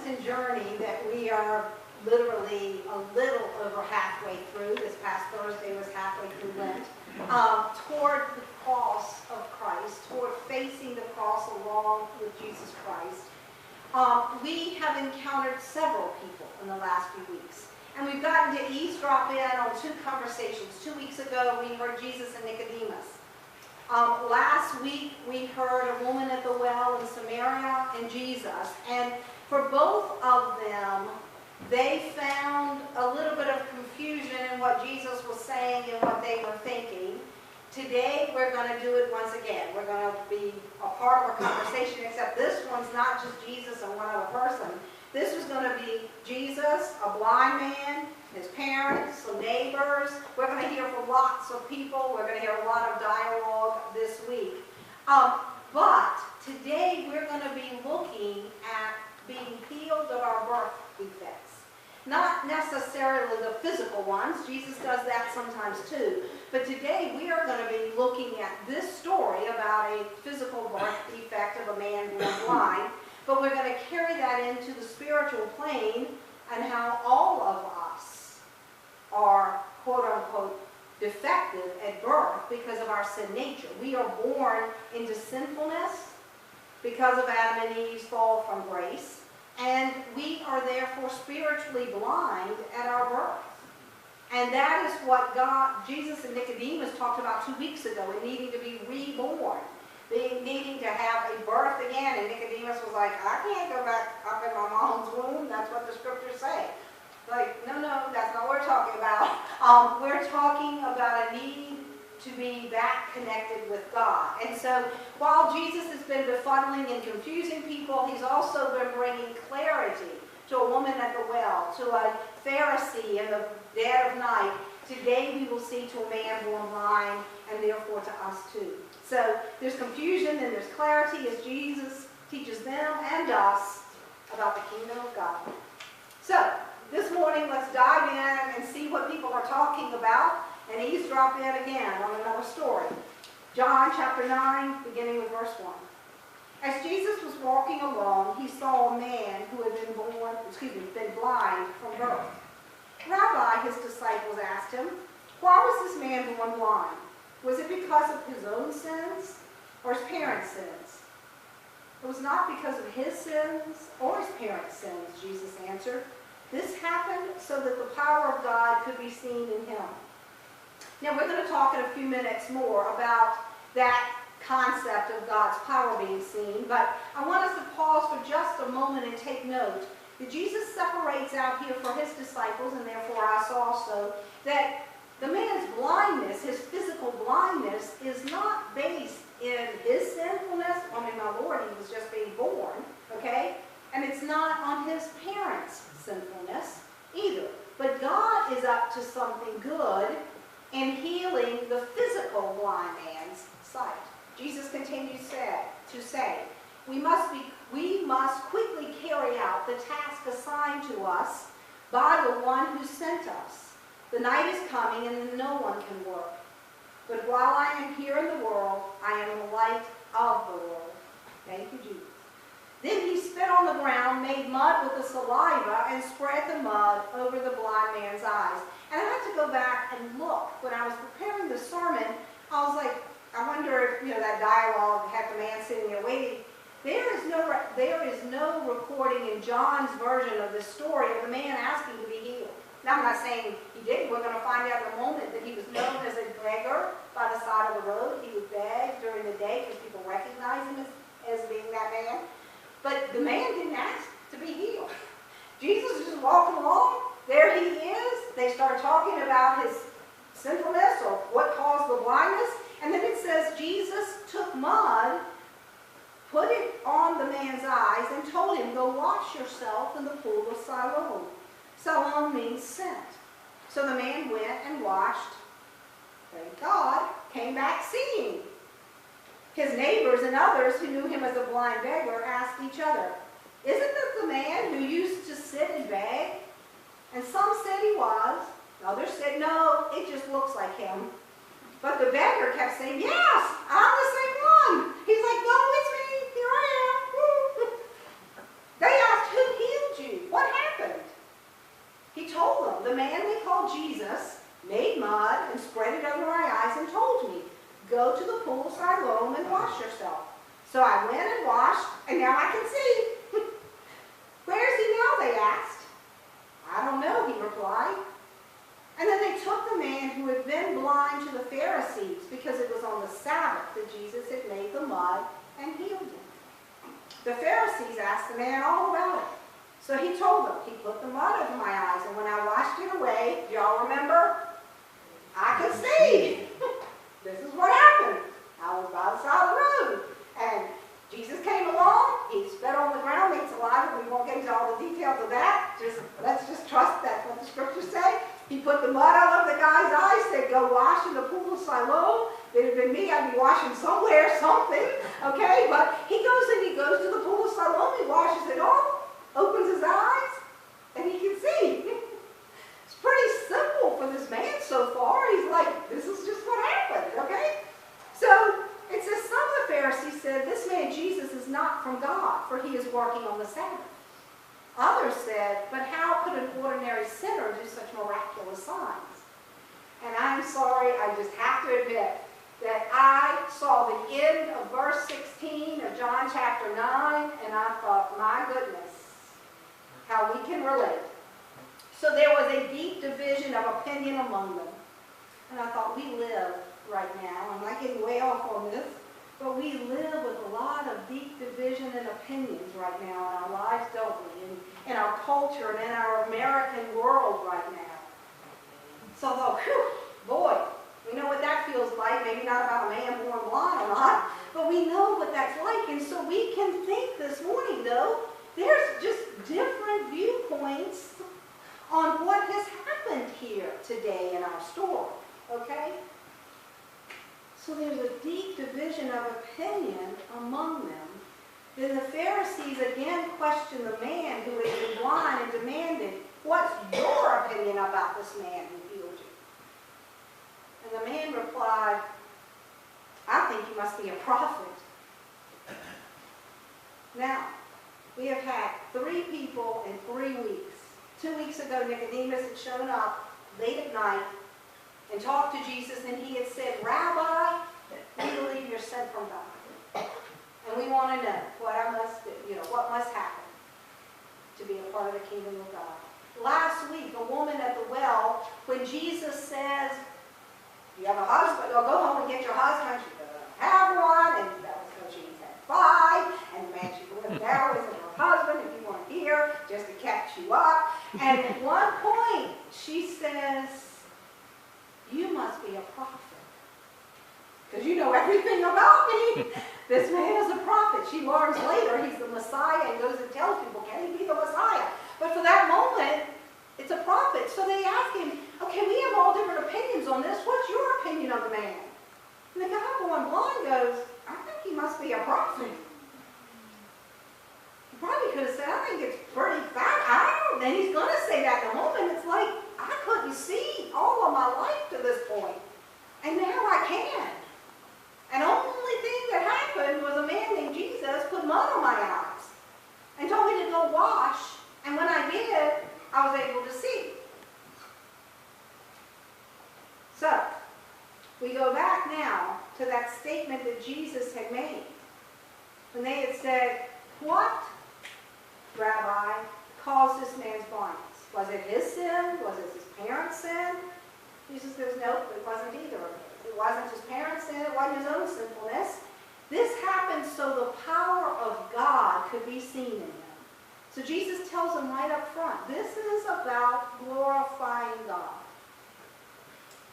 Lenten journey that we are literally a little over halfway through. This past Thursday was halfway through Lent. Toward the cross of Christ, toward facing the cross along with Jesus Christ. We have encountered several people in the last few weeks. And we've gotten to eavesdrop in on two conversations. 2 weeks ago, we heard Jesus and Nicodemus. Last week, we heard a woman at the well in Samaria and Jesus. And for both of them, they found a little bit of confusion in what Jesus was saying and what they were thinking. Today, we're going to do it once again. We're going to be a part of a conversation, except this one's not just Jesus and one other person. This is going to be Jesus, a blind man, his parents, some neighbors. We're going to hear from lots of people. We're going to hear a lot of dialogue this week. But today, we're going to be looking at being healed of our birth defects. Not necessarily the physical ones. Jesus does that sometimes too. But today we are going to be looking at this story about a physical birth defect of a man born blind. But we're going to carry that into the spiritual plane and how all of us are, quote unquote, defective at birth because of our sin nature. We are born into sinfulness because of Adam and Eve's fall from grace. And we are therefore spiritually blind at our birth. And that is what Jesus and Nicodemus talked about 2 weeks ago, in needing to be reborn, needing to have a birth again. And Nicodemus was like, I can't go back up in my mom's womb. That's what the scriptures say. Like, no, that's not what we're talking about. We're talking about a need to be back connected with God. And so while Jesus has been befuddling and confusing people, he's also been bringing clarity to a woman at the well, to a Pharisee in the dead of night. Today we will see to a man born blind, and therefore to us too. So there's confusion and there's clarity as Jesus teaches them and us about the kingdom of God. So this morning, let's dive in and see what people are talking about and eavesdrop in again on another story. John chapter 9, beginning with verse 1. As Jesus was walking along, he saw a man who had been blind from birth. Rabbi, his disciples asked him, why was this man born blind? Was it because of his own sins or his parents' sins? It was not because of his sins or his parents' sins, Jesus answered. This happened so that the power of God could be seen in him. Now, we're going to talk in a few minutes more about that concept of God's power being seen, but I want us to pause for just a moment and take note that Jesus separates out here for his disciples, and therefore us also, that the man's blindness, his physical blindness, is not based in his sinfulness. I mean, my Lord, he was just being born, okay? And it's not on his parents' sinfulness either. But God is up to something good in healing the physical blind man's sight. Jesus continues to say, we must quickly carry out the task assigned to us by the one who sent us. The night is coming and no one can work. But while I am here in the world, I am the light of the world. Thank you, Jesus. Then he spit on the ground, made mud with the saliva, and spread the mud over the blind man's eyes. And I had to go back and look. When I was preparing the sermon, I was like, I wonder if, that dialogue had the man sitting there waiting. There is no recording in John's version of this story of the man asking to be healed. Now, I'm not saying he didn't. We're going to find out in a moment that he was known as a beggar by the side of the road. He would beg during the day because people recognize him as being that man. But the man didn't ask to be healed. Jesus is just walking along. There he is. They start talking about his sinfulness or what caused the blindness. And then it says Jesus took mud, put it on the man's eyes, and told him, go wash yourself in the pool of Siloam. Siloam means sent. So the man went and washed, thank God, came back seeing. His neighbors and others who knew him as a blind beggar asked each other, isn't this the man who used to sit and beg? And some said he was. Others said, no, it just looks like him. But the beggar kept saying, yes, I'm the same one. He's like, no, it's me. Here I am. They asked, who healed man they called Jesus made mud and spread it over my eyes and told me, go to the pool of Siloam and wash yourself. So I went and washed, and now I can see. Where is he now, they asked. I don't know, he replied. And then they took the man who had been blind to the Pharisees because it was on the Sabbath that Jesus had made the mud and healed him. The Pharisees asked the man all about it. So he told them, he put the mud over my eyes, and when I washed it away, do y'all remember? I could see. This is what happened. I was by the side of the road, and Jesus came along. He spit on the ground, made saliva. We won't get into all the details of that. Let's just trust that's what the scriptures say. He put the mud all over the guy's eyes, said, go wash in the pool of Siloam. If it had been me, I'd be washing somewhere, something. Okay, but he goes to the pool of Siloam. He washes it off, opens his eyes, and he can see. It's pretty simple for this man so far. He's like, this is just what happened, okay? So it says some of the Pharisees said, this man Jesus is not from God, for he is working on the Sabbath. Others said, but how could an ordinary sinner do such miraculous signs? And I'm sorry, I just have to admit that I saw the end of verse 16 of John chapter 9, and I thought, my goodness, how we can relate. So there was a deep division of opinion among them. And I thought, we live right now, I'm not getting way off on this, but we live with a lot of deep division and opinions right now in our lives, don't we? In our culture and in our American world right now. So I thought, whew, boy, we know what that feels like. Maybe not about a man born blind or not, but we know what that's like. And so we can think this morning, though, there's just different viewpoints on what has happened here today in our story, okay? So there's a deep division of opinion among them. Then the Pharisees again questioned the man who had been blind and demanded, what's your opinion about this man who healed you? And the man replied, I think he must be a prophet. Now, we have had 3 people in 3 weeks. 2 weeks ago, Nicodemus had shown up late at night and talked to Jesus, and he had said, Rabbi, we believe you're sent from God. And we want to know what I must do, what must happen to be a part of the kingdom of God. Last week, a woman at the well, when Jesus says, you have a husband, or go home and get your husband, she doesn't have one, and that was because she had 5, and the man she lived there wasn't her husband, if you weren't here, just to catch you up. And at one point, she says, you must be a prophet. Because you know everything about me. This man is a prophet. She learns later he's the Messiah and goes and tells people, can he be the Messiah? But for that moment, it's a prophet. So they ask him, okay, we have all different opinions on this. What's your opinion of the man? And the guy going blind goes, I think he must be a prophet. He probably could have said, I think it's pretty fat. I don't know. And he's going to say that in a moment. It's like, I couldn't see all of my life to this point. And now I can. And the only thing that happened was a man named Jesus put mud on my eyes and told me to go wash. And when I did, I was able to see. So, we go back now to that statement that Jesus had made. When they had said, what, Rabbi, caused this man's blindness? Was it his sin? Was it his parents' sin? Jesus says, nope, it wasn't either of it. It wasn't his parents' sin, it wasn't his own sinfulness. This happened so the power of God could be seen in him. So Jesus tells them right up front, this is about glorifying God.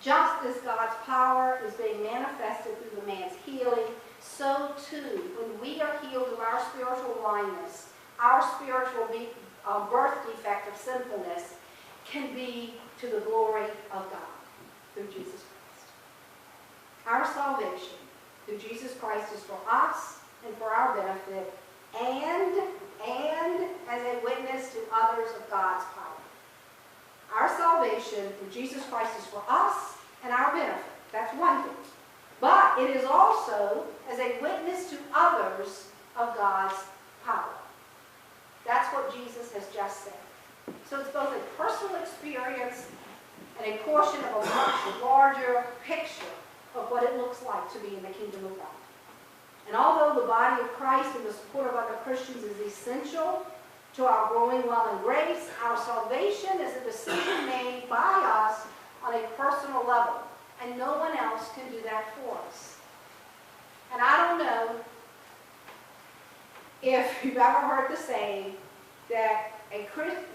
Just as God's power is being manifested through the man's healing, so too, when we are healed of our spiritual blindness, our spiritual birth defect of sinfulness can be to the glory of God through Jesus Christ. Our salvation through Jesus Christ is for us and for our benefit and as a witness to others of God's power. Our salvation through Jesus Christ is for us and our benefit. That's one thing. But it is also as a witness to others of God's power. That's what Jesus has just said. So it's both a personal experience and a portion of a much larger picture of what it looks like to be in the kingdom of God. And although the body of Christ and the support of other Christians is essential to our growing well in grace, our salvation is a decision made by us on a personal level. And no one else can do that for us. And I don't know if you've ever heard the saying that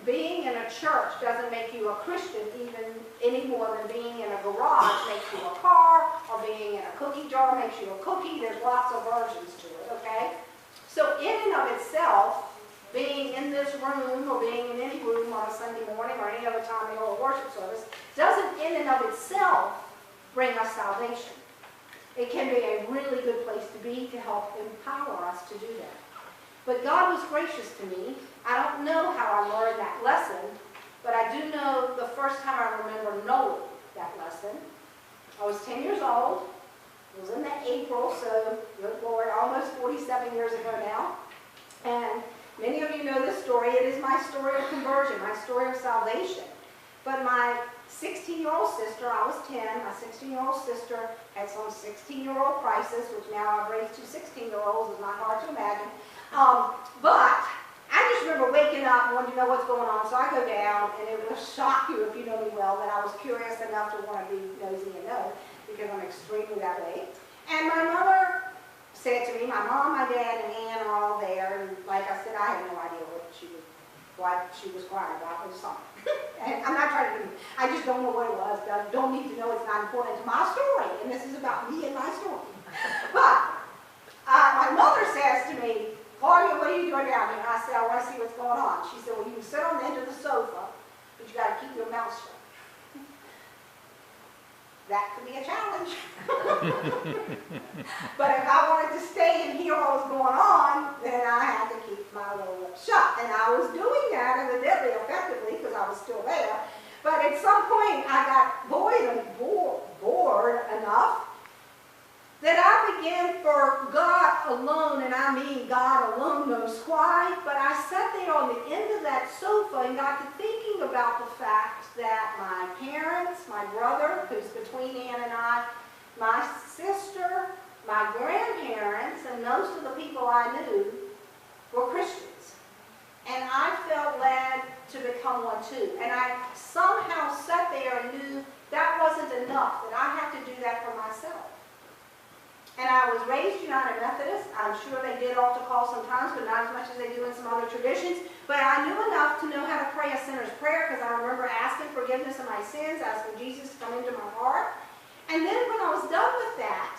being in a church doesn't make you a Christian even any more than being in a garage makes you a car, or being in a cookie jar makes you a cookie. There's lots of versions to it, okay? So in and of itself, being in this room or being in any room on a Sunday morning or any other time in a worship service doesn't in and of itself bring us salvation. It can be a really good place to be to help empower us to do that. But God was gracious to me. I don't know how I learned that lesson, but I do know the first time I remember knowing that lesson. I was 10 years old. It was in the April, so good Lord, almost 47 years ago now. And many of you know this story. It is my story of conversion, my story of salvation. But my 16-year-old sister, I was 10, my 16-year-old sister had some 16-year-old crisis, which now I've raised two 16-year-olds, is not hard to imagine. But I just remember waking up and wanting to know what's going on, so I go down, and it will shock you if you know me well that I was curious enough to want to be nosy and know, because I'm extremely that way. And my mother said to me, my mom, my dad, and Ann are all there, and like I said, I had no idea what she was crying about. It was something. And I'm not trying to, I just don't know what it was. I don't need to know. It's not important to my story, and this is about me and my story. But my mother says to me, Claudia, what are you doing down here? And I said, I want to see what's going on. She said, well, you can sit on the end of the sofa, but you got to keep your mouth shut. That could be a challenge. But if I wanted to stay and hear what was going on, then I had to keep my little lips shut. And I was doing that evidently effectively because I was still there. But at some point, I got bored enough that I began for God alone, and I mean God alone knows why, but I sat there on the end of that sofa and got to thinking about the fact that my parents, my brother, who's between Ann and I, my sister, my grandparents, and most of the people I knew were Christians. And I felt led to become one too. And I somehow sat there and knew that wasn't enough, that I had to do that for myself. And I was raised United Methodist. I'm sure they did altar call sometimes, but not as much as they do in some other traditions. But I knew enough to know how to pray a sinner's prayer, because I remember asking forgiveness of my sins, asking Jesus to come into my heart. And then when I was done with that,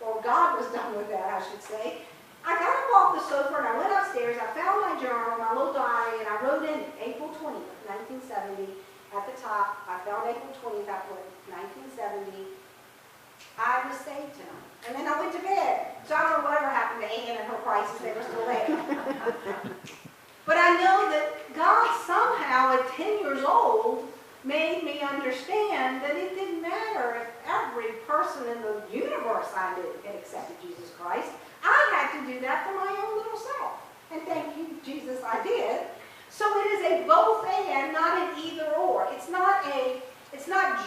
or God was done with that, I should say, I got up off the sofa and I went upstairs. I found my journal, my little diary, and I wrote in it, April 20th, 1970. At the top, I found April 20th, I put 1970. I was saved tonight. And then I went to bed. So I don't know whatever happened to Ann and her crisis, they were still there. But I know that God somehow at 10 years old made me understand that it didn't matter if every person in the universe I knew had accepted Jesus Christ. I had to do that for my own little self. And thank you, Jesus, I did. So it is a both and, not an either or. It's not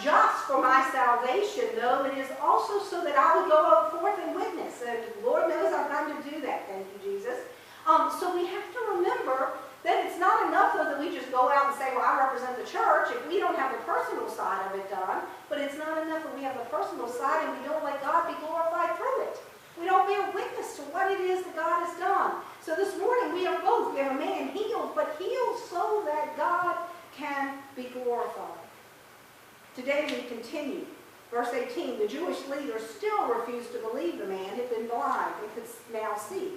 just for my salvation, though. It is also so that I would go forth and witness. And Lord knows I've done to do that. Thank you, Jesus. So we have to remember that it's not enough, though, that we just go out and say, well, I represent the church, if we don't have the personal side of it done. But it's not enough that we have the personal side and we don't let God be glorified through it. We don't bear witness to what it is that God has done. So this morning we have both. We have a man healed, but healed so that God can be glorified. Today we continue. Verse 18, the Jewish leaders still refused to believe the man had been blind and could now see.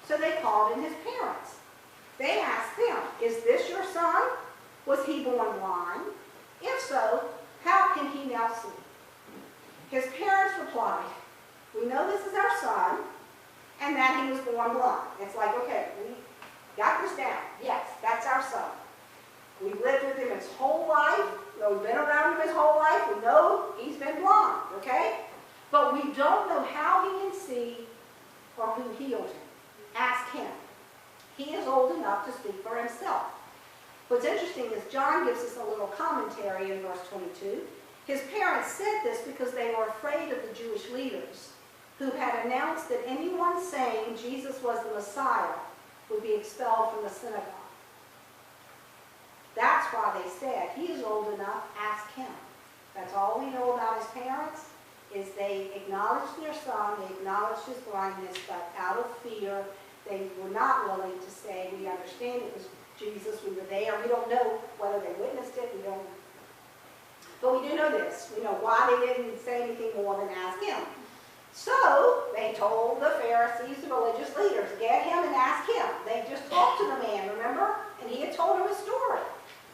So they called in his parents. They asked them, is this your son? Was he born blind? If so, how can he now see? His parents replied, we know this is our son and that he was born blind. It's like, okay, we got this down. Yes, that's our son. We've lived with him his whole life. We've been around him his whole life. We know he's been blind, okay? But we don't know how he can see or who healed him. Ask him. He is old enough to speak for himself. But What's interesting is John gives us a little commentary in verse 22. His parents said this because they were afraid of the Jewish leaders who had announced that anyone saying Jesus was the Messiah would be expelled from the synagogue. That's why they said, he is old enough, ask him. That's all we know about his parents, is they acknowledged their son, they acknowledged his blindness, but out of fear, they were not willing to say, we understand it was Jesus, we were there. We don't know whether they witnessed it, we don't. But we do know this. We know why they didn't say anything more than ask him. So they told the Pharisees, the religious leaders, get him and ask him. They just talked to the man, remember? And he had told them a story.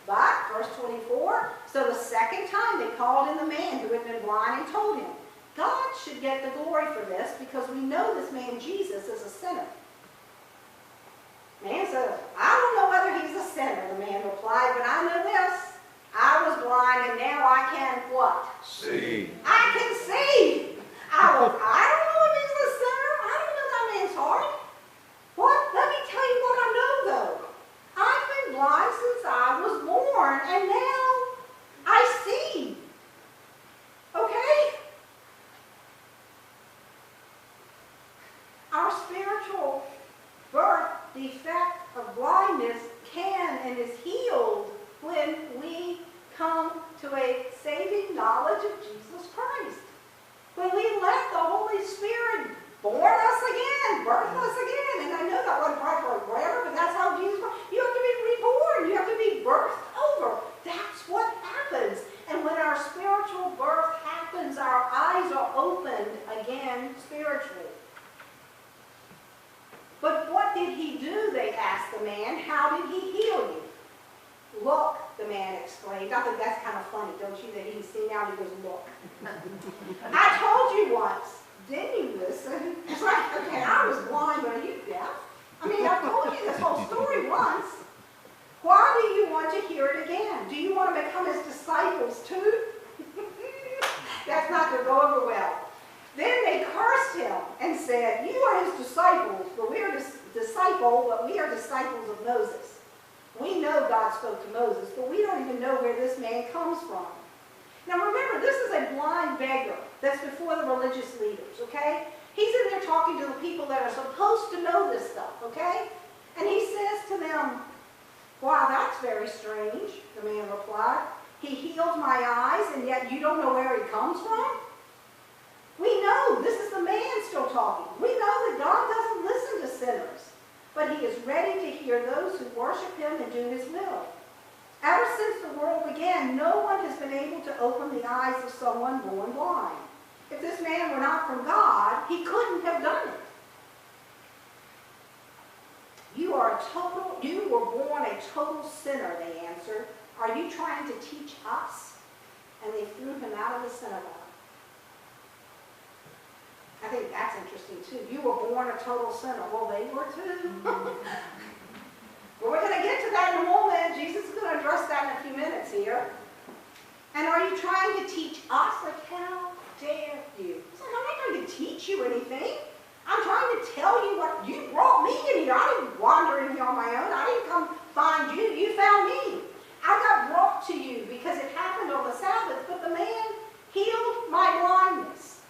But, verse 24, so the second time they called in the man who had been blind and told him, God should get the glory for this because we know this man Jesus is a sinner. Man says, I don't know whether he's a sinner, the man replied, but I know this. I was blind and now I can what? See. I can see. I don't know if he's a sinner. I don't know that man's heart. What? Let me tell you what I know though. I've been blind since I was born and now I see. Okay? Our spiritual birth defect of blindness can and is healed when we come to a saving knowledge of Jesus Christ. When we let the Holy Spirit born us again, birth us again. And I know that wasn't probably forever, but that's how Jesus was. You have to be reborn. You have to be birthed over. That's what happens. And when our spiritual birth happens, our eyes are opened again spiritually. But what did he do, they asked the man. How did he heal you? Look, the man exclaimed. I think that's kind of funny, don't you, that he's seen now and he goes, look. I told you once. Didn't you listen? It's like, okay, I was blind, but are you deaf? I mean, I told you this whole story once. Why do you want to hear it again? Do you want to become his disciples too? That's not going to go over well. Then they cursed him and said, you are his disciples, but we are disciples of Moses. We know God spoke to Moses, but we don't even know where this man comes from. Now remember, this is a blind beggar that's before the religious leaders, okay? He's in there talking to the people that are supposed to know this stuff, okay? And he says to them, wow, that's very strange, the man replied. He healed my eyes, and yet you don't know where he comes from? We know, this is the man still talking. We know that God doesn't listen to sinners, but he is ready to hear those who worship him and do his will. Ever since the world began, no one has been able to open the eyes of someone born blind. If this man were not from God, he couldn't have done it. You were born a total sinner, they answered. Are you trying to teach us? And they threw him out of the synagogue. I think that's interesting too. You were born a total sinner. Well, they were too. But we're going to get to that in a moment. Jesus is going to address that in a few minutes here. And are you trying to teach us? Like, how dare you? So I'm not going to teach you anything. I'm trying to tell you what you brought me in here. I didn't wander in here on my own. I didn't come find you. You found me. I got brought to you because it happened on the Sabbath, but the man healed my blindness.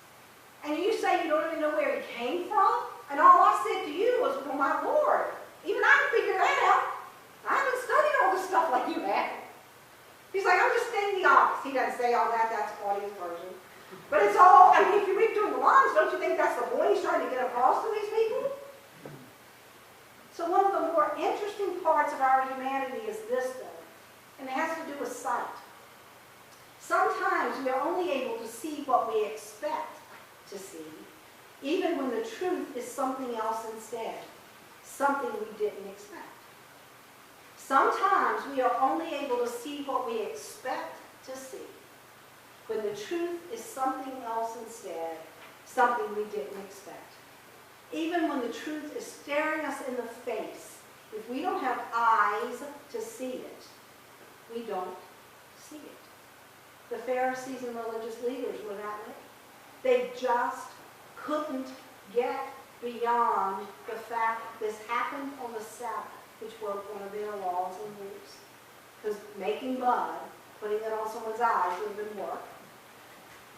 And you say you don't even know where he came from? And all I said to you was, well, my Lord, even I can figure that out. I haven't studied all this stuff like you have. He's like, I'm just stating the obvious. He doesn't say all that. That's Claudia's version. But it's all, I mean, if you read through the lines, don't you think that's the point he's trying to get across to these people? So one of the more interesting parts of our humanity is this, though, and it has to do with sight. Sometimes we are only able to see what we expect to see, even when the truth is something else instead, something we didn't expect. Sometimes we are only able to see what we expect to see, when the truth is something else instead, something we didn't expect. Even when the truth is staring us in the face, if we don't have eyes to see it, we don't see it. The Pharisees and religious leaders were that way. They just couldn't get beyond the fact that this happened on the Sabbath, which broke one of their laws and rules. making mud, putting it on someone's eyes would have been work.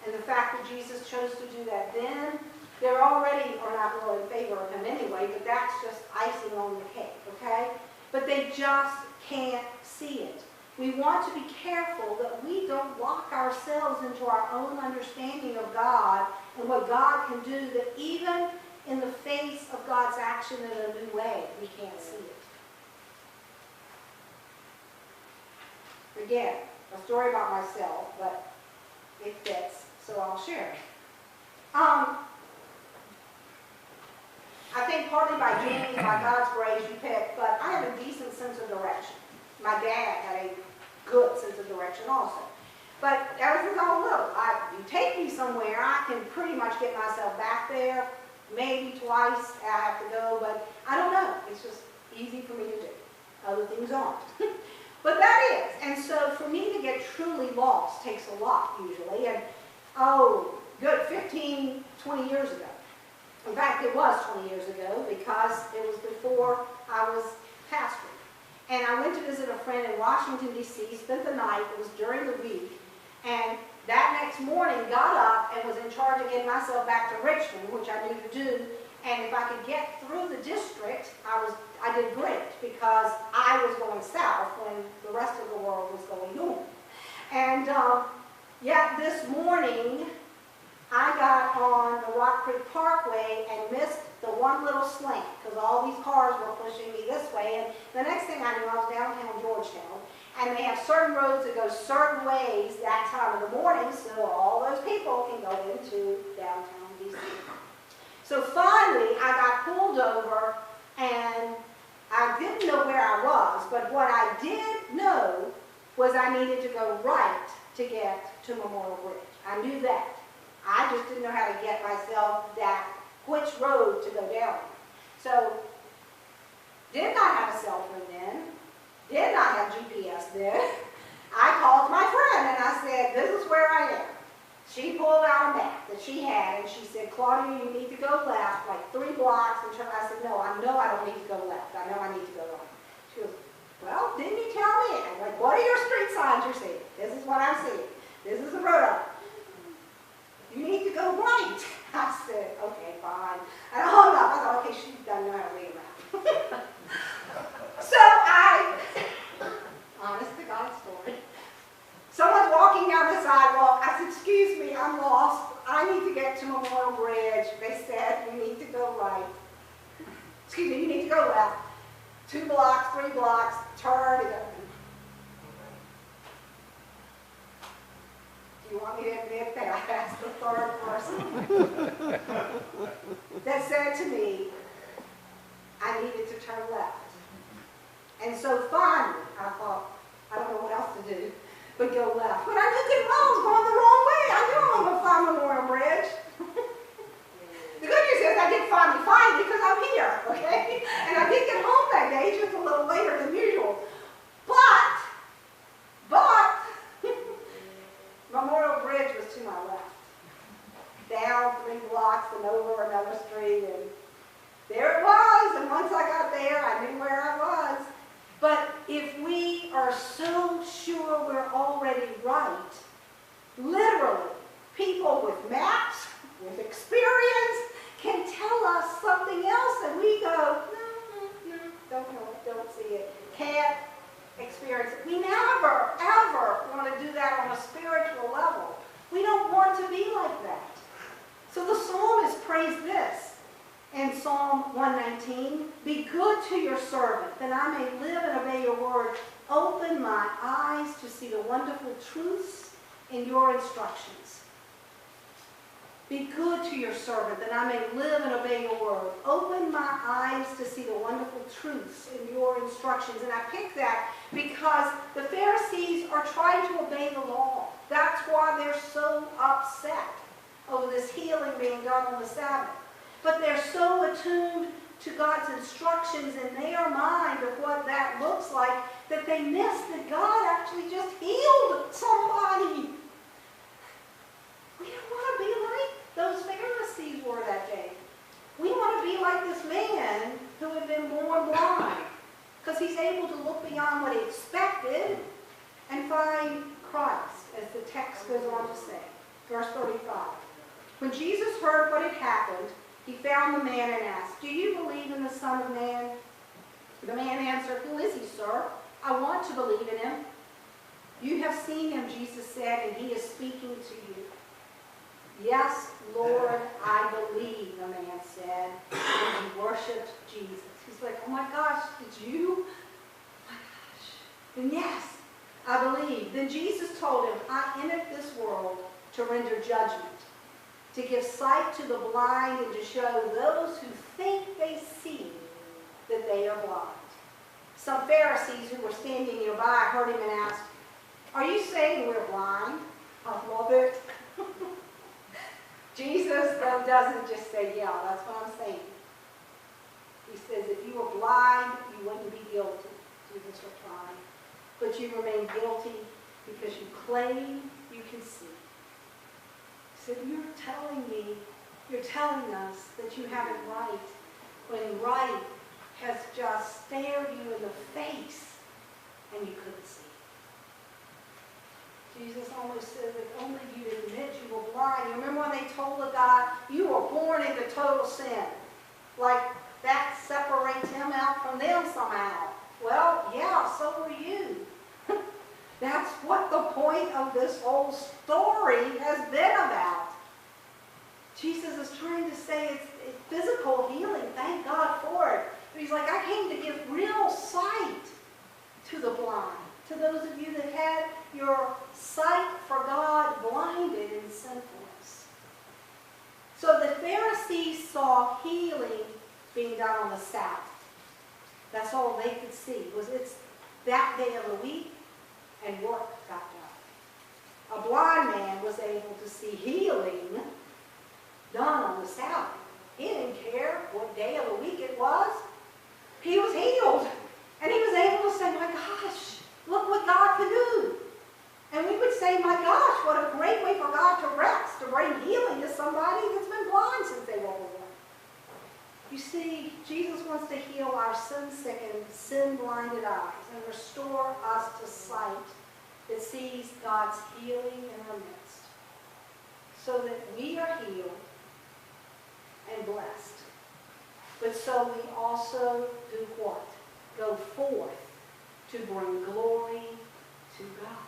And the fact that Jesus chose to do that then, they're already, or not really in favor of him anyway, but that's just icing on the cake, okay? But they just can't see it. We want to be careful that we don't lock ourselves into our own understanding of God and what God can do, that even in the face of God's action in a new way, we can't see it. Again, a story about myself, but it fits, so I'll share it. I think partly by genes, by God's grace, you pick, but I have a decent sense of direction. My dad had a good sense of direction also. But ever since I was little, you take me somewhere, I can pretty much get myself back there. Maybe twice I have to go, but I don't know. It's just easy for me to do. Other things aren't. But that is. And so for me to get truly lost takes a lot usually. And good 15, 20 years ago. In fact, it was 20 years ago because it was before I was pastoring. And I went to visit a friend in Washington, D.C., spent the night. It was during the week. And that next morning, got up and was in charge of getting myself back to Richmond, which I knew to do. And if I could get through the district, I did great because I was going south when the rest of the world was going north. And yet this morning, I got on the Rock Creek Parkway and missed the one little slant because all these cars were pushing me this way. And the next thing I knew, I was downtown Georgetown. And they have certain roads that go certain ways that time of the morning, so all those people can go into downtown D.C. So finally, I got pulled over, and I didn't know where I was, but what I did know was I needed to go right to get to Memorial Bridge. I knew that. I just didn't know how to get myself which road to go down. So, did not have a cell phone then. Did not have GPS then. I called my friend and I said, this is where I am. She pulled out a map that she had and she said, Claudia, you need to go left, like 3 blocks. And I said, no, I know I don't need to go left. I know I need to go right. She goes, well, didn't you tell me? I'm like, what are your street signs you're seeing? This is what I'm seeing. This is the road up. You need to go right. I said, okay, fine. And I hung up. I thought, okay, she doesn't know how to read a map. So honest to God story. Someone's walking down the sidewalk. I said, excuse me, I'm lost. I need to get to Memorial Bridge. They said, you need to go right. Excuse me, you need to go left. 2 blocks, 3 blocks, turn and go. Do you want me to admit that I asked the 3rd person that said to me, I needed to turn left. And so finally, I thought, I don't know what else to do but go left. But I knew good well I was going the wrong way. I knew I was going to find Memorial Bridge. The good news is I did finally find it because I'm here, okay? And I did get home that day just a little later than usual. But, Memorial Bridge was to my left. Down 3 blocks and over another street, and there it was. And once I got there, I knew where I was. But if we are so sure we're already right, literally, people with maps, with experience, can tell us something else, and we go, no, don't know it, don't see it, can't experience it. We never, ever want to do that on a spiritual level. We don't want to be like that. So the psalmist prays this in Psalm 119, be good to your servant, that I may live and obey your word. Open my eyes to see the wonderful truths in your instructions. Be good to your servant, that I may live and obey your word. Open my eyes to see the wonderful truths in your instructions. And I picked that because the Pharisees are trying to obey the law. That's why they're so upset over this healing being done on the Sabbath. But they're so attuned to God's instructions in their mind of what that looks like that they miss that God actually just healed somebody. We don't want to be like those Pharisees were that day. We want to be like this man who had been born blind, because he's able to look beyond what he expected Christ, as the text goes on to say. Verse 35. When Jesus heard what had happened, he found the man and asked, "Do you believe in the Son of Man?" The man answered, "Who is he, sir? I want to believe in him." "You have seen him," Jesus said, "and he is speaking to you." "Yes, Lord, I believe," the man said, and he worshiped Jesus. He's like, "Oh my gosh, did you? Oh my gosh." Then yes, I believe. Then Jesus told him, "I entered this world to render judgment, to give sight to the blind, and to show those who think they see that they are blind." Some Pharisees who were standing nearby heard him and asked, "Are you saying we're blind?" I love it. Jesus, though, doesn't just say, "Yeah, that's what I'm saying." He says, if you were blind, you wouldn't be guilty. Jesus replied. But you remain guilty because you claim you can see. He said, you're telling us that you have it right, when right has just stared you in the face and you couldn't see. Jesus almost says, if only you'd admit you were blind. You remember when they told the guy, you were born into total sin. Like that separates him out from them somehow. Well, yeah, so were you. That's what the point of this whole story has been about. Jesus is trying to say it's physical healing. Thank God for it. But he's like, I came to give real sight to the blind. To those of you that had your sight for God blinded in sinfulness. So the Pharisees saw healing being done on the Sabbath. That's all they could see. It's that day of the week, and work got done. A blind man was able to see healing done on the Sabbath. He didn't care what day of the week it was. He was healed. And he was able to say, my gosh, look what God can do. And we would say, my gosh, what a great way for God to rest, to bring healing to somebody that's been blind since they were born. You see, Jesus wants to heal our sin-sickened, sin-blinded eyes and restore us to sight that sees God's healing in our midst, so that we are healed and blessed. But so we also do what? Go forth to bring glory to God.